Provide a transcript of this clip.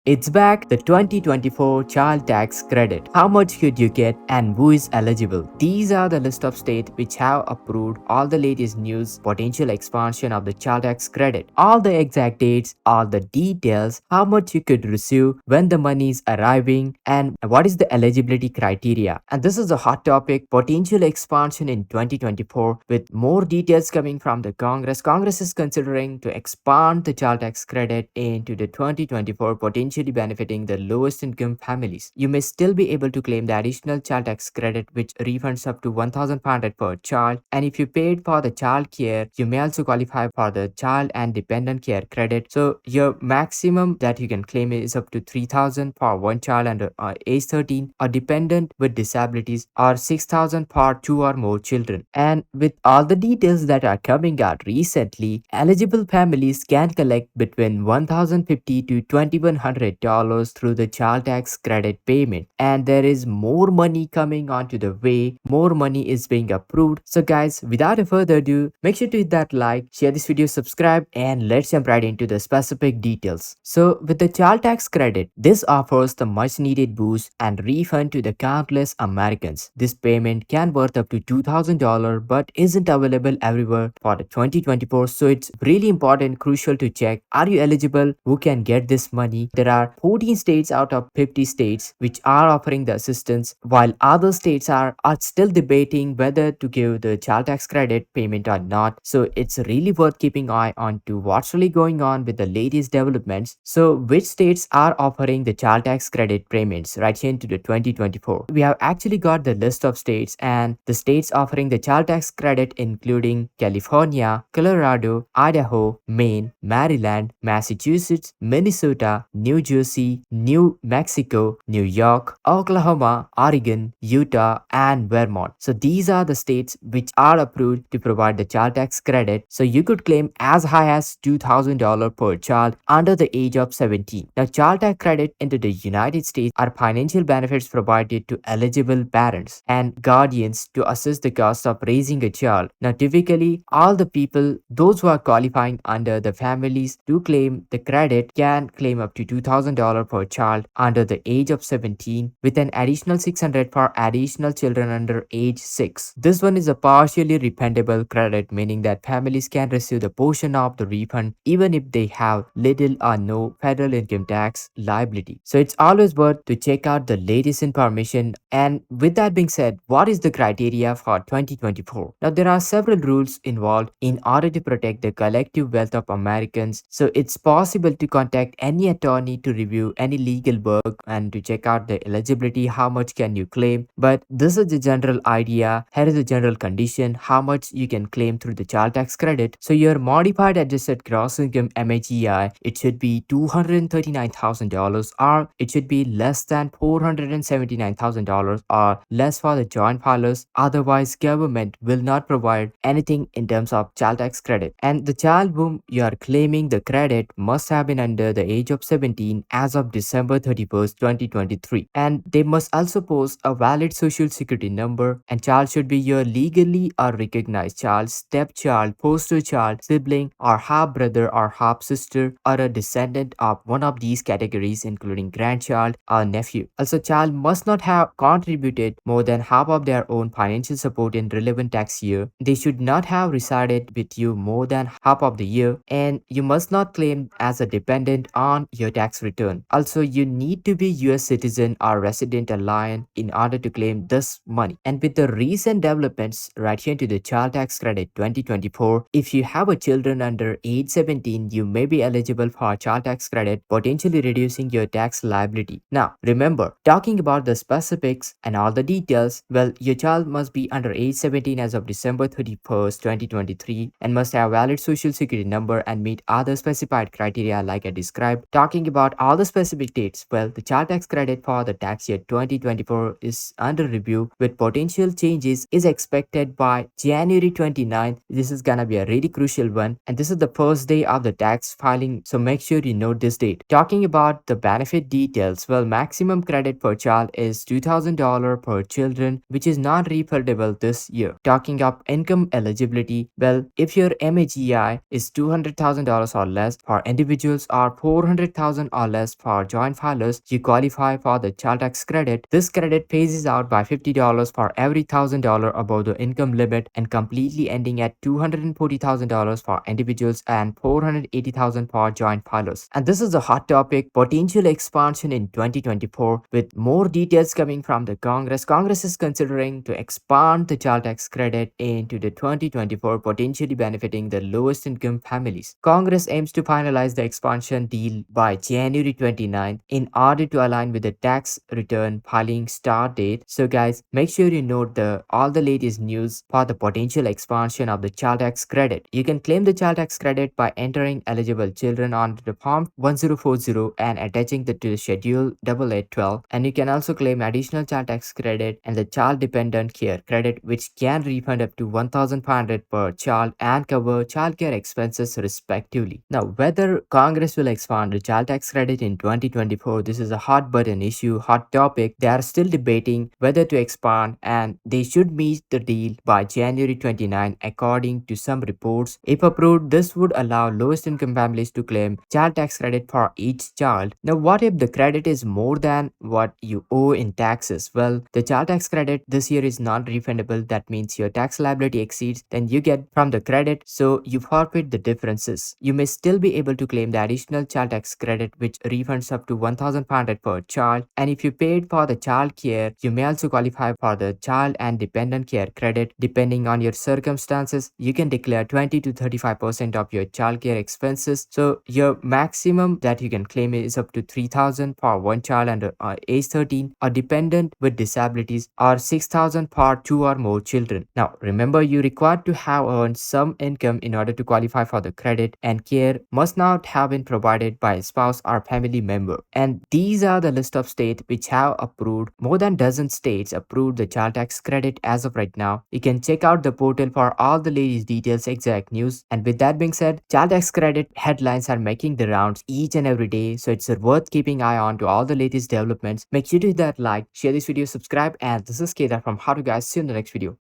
It's back, the 2024 child tax credit. How much could you get and who is eligible? These are the list of states which have approved all the latest news, potential expansion of the child tax credit. All the exact dates, all the details, how much you could receive, when the money is arriving, and what is the eligibility criteria. And this is a hot topic, potential expansion in 2024 with more details coming from the Congress. Congress is considering to expand the child tax credit into the 2024 potentially benefiting the lowest income families. You may still be able to claim the additional child tax credit which refunds up to 1,500 per child, and if you paid for the child care you may also qualify for the child and dependent care credit. So your maximum that you can claim is up to 3,000 for one child under age 13 or dependent with disabilities, or 6,000 for two or more children. And with all the details that are coming out recently, eligible families can collect between 1,050 to 2,100 dollars through the child tax credit payment, and there is more money coming onto the way, more money is being approved. So guys, without a further ado, make sure to hit that like, share this video, subscribe, and let's jump right into the specific details. So with the child tax credit, this offers the much needed boost and refund to the countless Americans. This payment can worth up to $2,000 but isn't available everywhere for the 2024, so it's really important, crucial to check, are you eligible, who can get this money. There are 14 states out of 50 states which are offering the assistance, while other states are still debating whether to give the child tax credit payment or not. So it's really worth keeping eye on to what's really going on with the latest developments. So which states are offering the child tax credit payments right here into the 2024? We have actually got the list of states, and the states offering the child tax credit including California, Colorado, Idaho, Maine, Maryland, Massachusetts, Minnesota, New Jersey, New Mexico, New York, Oklahoma, Oregon, Utah, and Vermont. So these are the states which are approved to provide the child tax credit. So you could claim as high as $2,000 per child under the age of 17. Now, child tax credit into the United States are financial benefits provided to eligible parents and guardians to assist the cost of raising a child. Now, typically, all the people, those who are qualifying under the families to claim the credit, can claim up to $2,000 per child under the age of 17, with an additional 600 for additional children under age 6. This one is a partially refundable credit, meaning that families can receive the portion of the refund even if they have little or no federal income tax liability. So it's always worth to check out the latest information. And with that being said, what is the criteria for 2024? Now, there are several rules involved in order to protect the collective wealth of Americans. So it's possible to contact any attorney to review any legal work and to check out the eligibility, how much can you claim. But this is the general idea. Here is the general condition, how much you can claim through the child tax credit. So your modified adjusted gross income MAGI, it should be $239,000, or it should be less than $479,000, or less for the joint filers. Otherwise, government will not provide anything in terms of child tax credit. And the child whom you are claiming the credit must have been under the age of 17 as of December 31st, 2023. And they must also post a valid social security number, and child should be your legally or recognized child, stepchild, foster child, sibling, or half brother or half sister, or a descendant of one of these categories including grandchild or nephew. Also, child must not have contributed more than half of their own financial support in relevant tax year. They should not have resided with you more than half of the year, and you must not claim as a dependent on your tax return. Also, you need to be US citizen or resident alien in order to claim this money. And with the recent developments right here into the child tax credit 2024, if you have a children under age 17, you may be eligible for child tax credit, potentially reducing your tax liability. Now, remember, talking about the specifics and all the details, well, your child must be under age 17 as of December 31st, 2023, and must have valid social security number and meet other specified criteria like I described. Talking about all the specific dates, well, the child tax credit for the tax year 2024 is under review with potential changes is expected by January 29th. This is gonna be a really crucial one, and this is the first day of the tax filing, so make sure you note this date. Talking about the benefit details, well, maximum credit per child is $2,000 per children, which is not refundable this year. Talking of income eligibility, well, if your MAGI is $200,000 or less for individuals, or $400,000 or less for joint filers, you qualify for the child tax credit. This credit phases out by $50 for every $1,000 above the income limit and completely ending at $240,000 for individuals and $480,000 for joint filers. And this is a hot topic, potential expansion in 2024 with more details coming from the Congress. Congress is considering to expand the child tax credit into the 2024, potentially benefiting the lowest income families. Congress aims to finalize the expansion deal by January 29 in order to align with the tax return filing start date. So guys, make sure you note all the latest news for the potential expansion of the child tax credit. You can claim the child tax credit by entering eligible children onto the Form 1040 and attaching it to the Schedule 8812, and you can also claim additional child tax credit and the child dependent care credit, which can refund up to 1,500 per child and cover childcare expenses respectively. Now, whether Congress will expand the child tax credit in 2024, this is a hot button issue, hot topic. They are still debating whether to expand, and they should meet the deal by January 29 according to some reports. If approved, this would allow lowest income families to claim child tax credit for each child. Now, what if the credit is more than what you owe in taxes? Well, the child tax credit this year is not refundable. That means your tax liability exceeds than you get from the credit, so you forfeit the differences. You may still be able to claim the additional child tax credit, which refunds up to 1,500 per child. And if you paid for the child care, you may also qualify for the child and dependent care credit. Depending on your circumstances, you can declare 20 to 35% of your child care expenses. So your maximum that you can claim is up to 3,000 for one child under age 13 or dependent with disabilities, or 6,000 for two or more children. Now remember, you required to have earned some income in order to qualify for the credit, and care must not have been provided by a spouse or family member. And these are the list of states which have approved. More than dozen states approved the child tax credit as of right now. You can check out the portal for all the latest details, exact news. And with that being said, child tax credit headlines are making the rounds each and every day, so it's worth keeping eye on to all the latest developments. Make sure to hit that like, share this video, subscribe, and this is Kedar from How to Guys. See you in the next video.